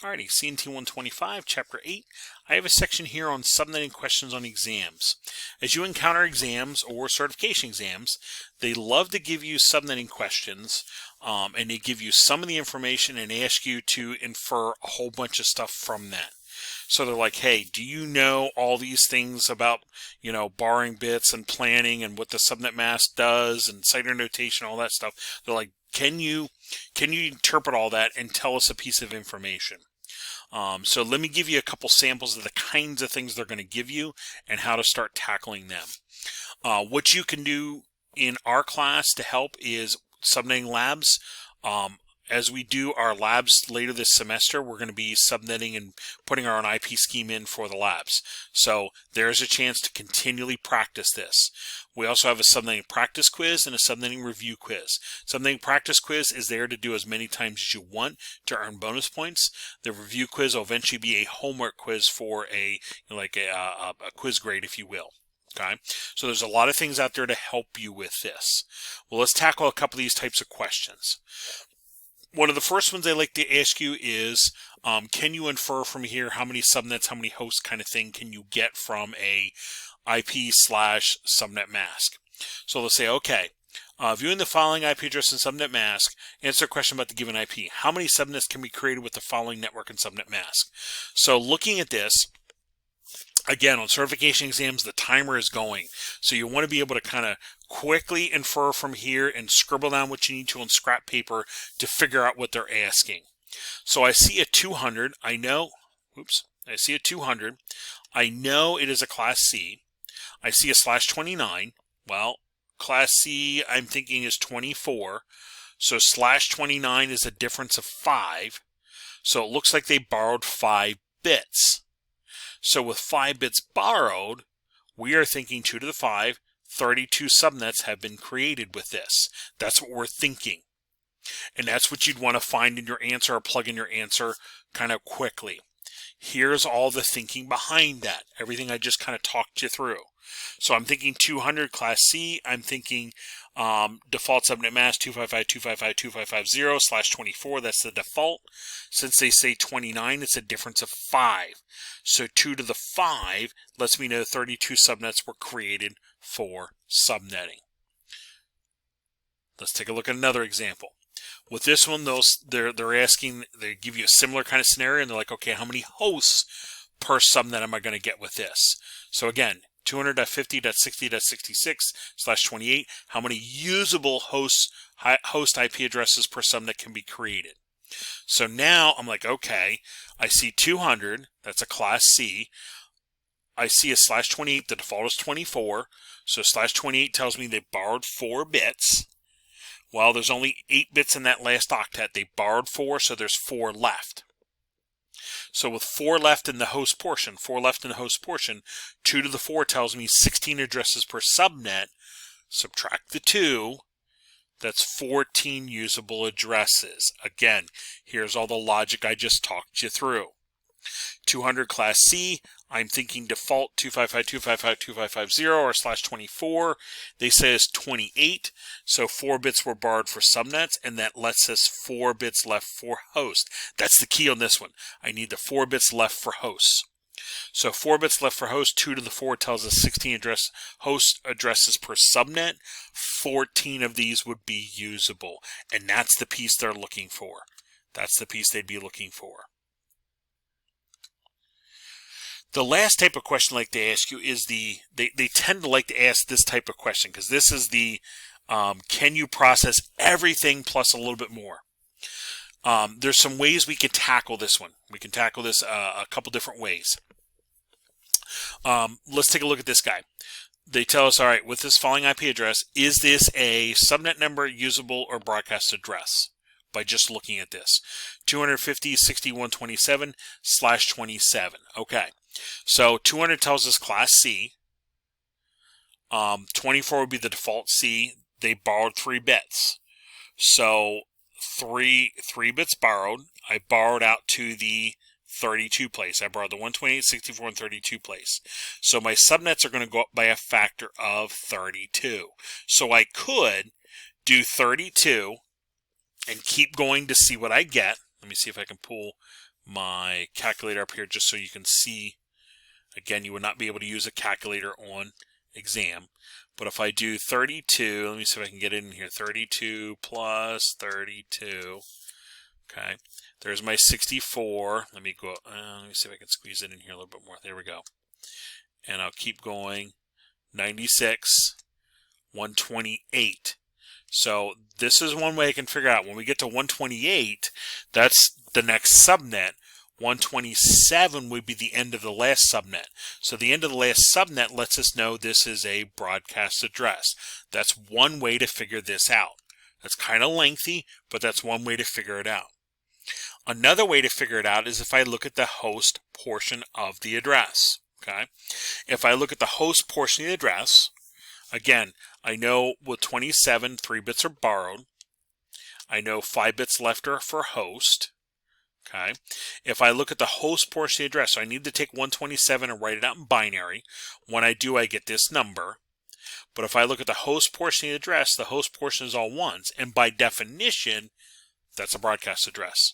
Alrighty, CNT125, Chapter 8. I have a section here on subnetting questions on exams. As you encounter exams or certification exams, they love to give you subnetting questions, and they give you some of the information and ask you to infer a whole bunch of stuff from that. So they're like, hey, do you know all these things about, borrowing bits and planning and what the subnet mask does and CIDR notation, all that stuff? They're like, can you interpret all that and tell us a piece of information? So let me give you a couple samples of the kinds of things they're going to give you and how to start tackling them. What you can do in our class to help is subnetting labs. As we do our labs later this semester, we're going to be subnetting and putting our own IP scheme in for the labs. So there's a chance to continually practice this. We also have a subnetting practice quiz and a subnetting review quiz. Subnetting practice quiz is there to do as many times as you want to earn bonus points. The review quiz will eventually be a homework quiz for a quiz grade, if you will. Okay, so there's a lot of things out there to help you with this. Well, let's tackle a couple of these types of questions. One of the first ones I like to ask you is, can you infer from here how many subnets, how many hosts kind of thing can you get from a IP/subnet mask? So let's say, okay, viewing the following IP address and subnet mask, answer a question about the given IP. How many subnets can be created with the following network and subnet mask? So looking at this, again, on certification exams, the timer is going. So you want to be able to kind of quickly infer from here and scribble down what you need to on scrap paper to figure out what they're asking. So I see a 200. I see a 200. I know it is a Class C. I see a /29. Well, Class C, I'm thinking is 24. So /29 is a difference of 5. So it looks like they borrowed 5 bits. So with 5 bits borrowed, we are thinking 2 to the 5, 32 subnets have been created with this. That's what we're thinking. And that's what you'd want to find in your answer or plug in your answer kind of quickly. Here's all the thinking behind that. Everything I just kind of talked you through. So I'm thinking 200 Class C. I'm thinking default subnet mask 255.255.255.0/24. That's the default. Since they say 29, it's a difference of 5. So 2 to the 5 lets me know 32 subnets were created for subnetting. Let's take a look at another example. With this one, they're asking, they give you a similar kind of scenario, and they're like, okay, how many hosts per subnet am I going to get with this? So again, 200.50.60.66/28, how many usable host IP addresses per subnet can be created? So now I'm like, okay, I see 200, that's a Class C. I see a /28, the default is 24. So /28 tells me they borrowed 4 bits. Well, there's only 8 bits in that last octet. They borrowed 4, so there's 4 left. So with 4 left in the host portion, 2 to the 4 tells me 16 addresses per subnet. Subtract the 2, that's 14 usable addresses. Again, here's all the logic I just talked you through. 200 Class C, I'm thinking default 255.255.255.0 or /24. They say it's 28, so 4 bits were borrowed for subnets, and that lets us 4 bits left for host. That's the key on this one. I need the 4 bits left for hosts. So 4 bits left for host, 2 to the 4 tells us 16 host addresses per subnet. 14 of these would be usable, and that's the piece they're looking for. That's the piece they'd be looking for. The last type of question I like to ask you is they tend to like to ask this type of question because this is the can you process everything plus a little bit more? There's some ways we can tackle this one. We can tackle this a couple different ways. Let's take a look at this guy. They tell us, all right, with this following IP address, is this a subnet number, usable, or broadcast address? By just looking at this. 250.61.27/27. Okay. So 200 tells us Class C. 24 would be the default C. They borrowed 3 bits. So 3 bits borrowed. I borrowed out to the 32 place. I borrowed the 128, 64, and 32 place. So my subnets are going to go up by a factor of 32. So I could do 32 and keep going to see what I get. Let me see if I can pull my calculator up here just so you can see. Again, you would not be able to use a calculator on exam. But if I do 32, let me see if I can get it in here. 32 plus 32. Okay. There's my 64. Let me go. Let me see if I can squeeze it in here a little bit more. There we go. And I'll keep going. 96, 128. So this is one way I can figure out. When we get to 128, that's the next subnet. 127 would be the end of the last subnet. So the end of the last subnet lets us know this is a broadcast address. That's one way to figure this out. That's kind of lengthy, but that's one way to figure it out. Another way to figure it out is if I look at the host portion of the address. Okay, if I look at the host portion of the address, again, I know with 27, 3 bits are borrowed. I know 5 bits left are for host. Okay, if I look at the host portion of the address, so I need to take 127 and write it out in binary. When I do, I get this number. But if I look at the host portion of the address, the host portion is all ones. And by definition, that's a broadcast address.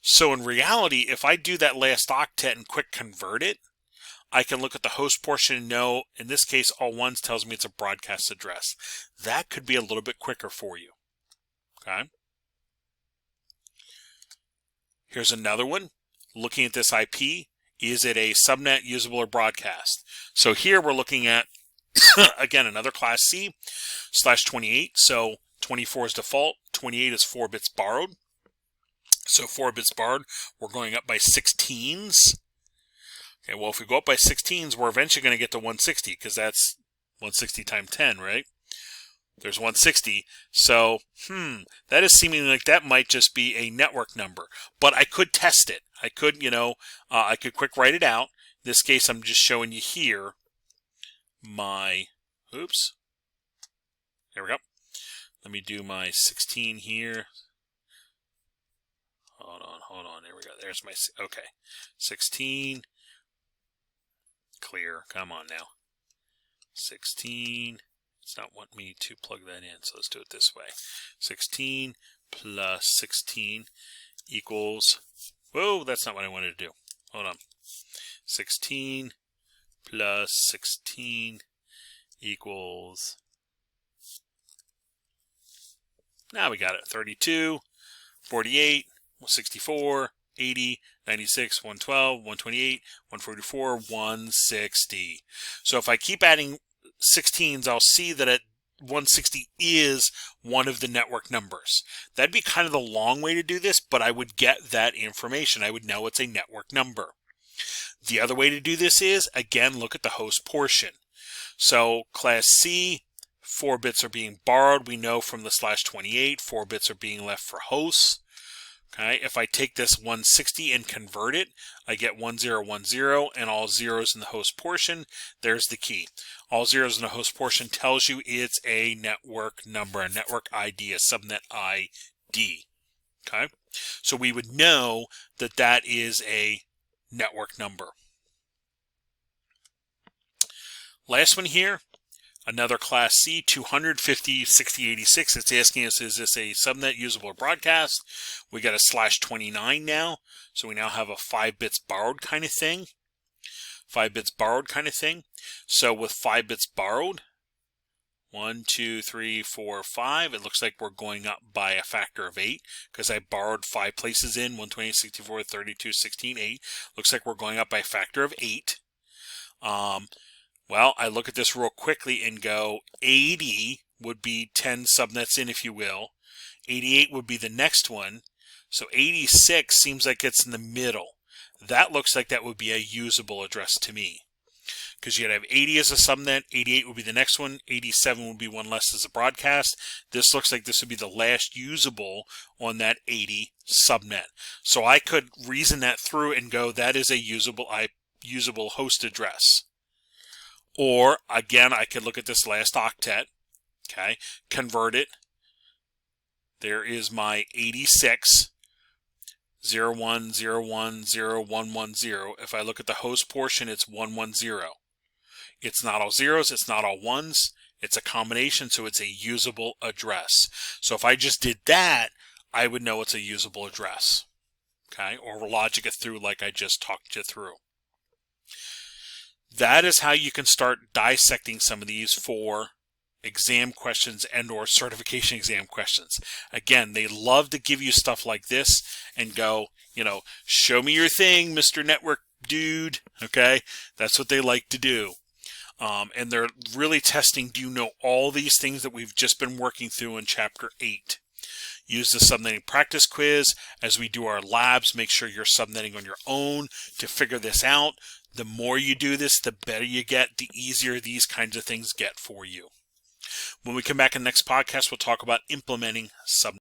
So in reality, if I do that last octet and quick convert it, I can look at the host portion and know, in this case, all ones tells me it's a broadcast address. That could be a little bit quicker for you. Okay. Here's another one. Looking at this IP, is it a subnet, usable, or broadcast? So here we're looking at, again, another class C /28. So 24 is default. 28 is 4 bits borrowed. So 4 bits borrowed, we're going up by 16s. Okay, well, if we go up by 16s, we're eventually going to get to 160 because that's 160 times 10, right? There's 160. So, that is seeming like that might just be a network number. But I could test it. I could, I could quick write it out. In this case, I'm just showing you here my, oops. There we go. Let me do my 16 here. Hold on. There we go. There's my, okay. 16. Clear. Come on now. 16. It's not wanting me to plug that in, so let's do it this way. 16 plus 16 equals, whoa, that's not what I wanted to do. Hold on. 16 plus 16 equals, now we got it. 32, 48, 64, 80, 96, 112, 128, 144, 160. So if I keep adding 16s, I'll see that at 160 is one of the network numbers. That'd be kind of the long way to do this, but I would get that information. I would know it's a network number. The other way to do this is, again, look at the host portion. So class C, 4 bits are being borrowed. We know from the /28, 4 bits are being left for hosts. Okay, if I take this 160 and convert it, I get 1010 and all zeros in the host portion. There's the key. All zeros in the host portion tells you it's a network number, a network ID, a subnet ID. Okay, so we would know that that is a network number. Last one here. Another class C, 250, 60, 86. It's asking us, is this a subnet, usable, or broadcast? We got a /29 now. So we now have a 5 bits borrowed kind of thing. 5 bits borrowed kind of thing. So with 5 bits borrowed, 1, 2, 3, 4, 5, it looks like we're going up by a factor of 8 because I borrowed 5 places in, 128, 64, 32, 16, 8. Looks like we're going up by a factor of 8. Well, I look at this real quickly and go 80 would be 10 subnets in, if you will. 88 would be the next one. So 86 seems like it's in the middle. That looks like that would be a usable address to me. Because you'd have 80 as a subnet, 88 would be the next one, 87 would be one less as a broadcast. This looks like this would be the last usable on that 80 subnet. So I could reason that through and go, that is a usable host address. Or, again, I could look at this last octet, okay, convert it. There is my 86, 01010110. If I look at the host portion, it's 110. It's not all zeros, it's not all ones, it's a combination, so it's a usable address. So if I just did that, I would know it's a usable address. okay, or logic it through like I just talked you through. That is how you can start dissecting some of these for exam questions and or certification exam questions. Again, they love to give you stuff like this and go, show me your thing, Mr. Network Dude. Okay, that's what they like to do. And they're really testing, do you know all these things that we've just been working through in Chapter 8? Use the subnetting practice quiz as we do our labs. Make sure you're subnetting on your own to figure this out. The more you do this, the better you get, the easier these kinds of things get for you. When we come back in the next podcast, we'll talk about implementing subnetting.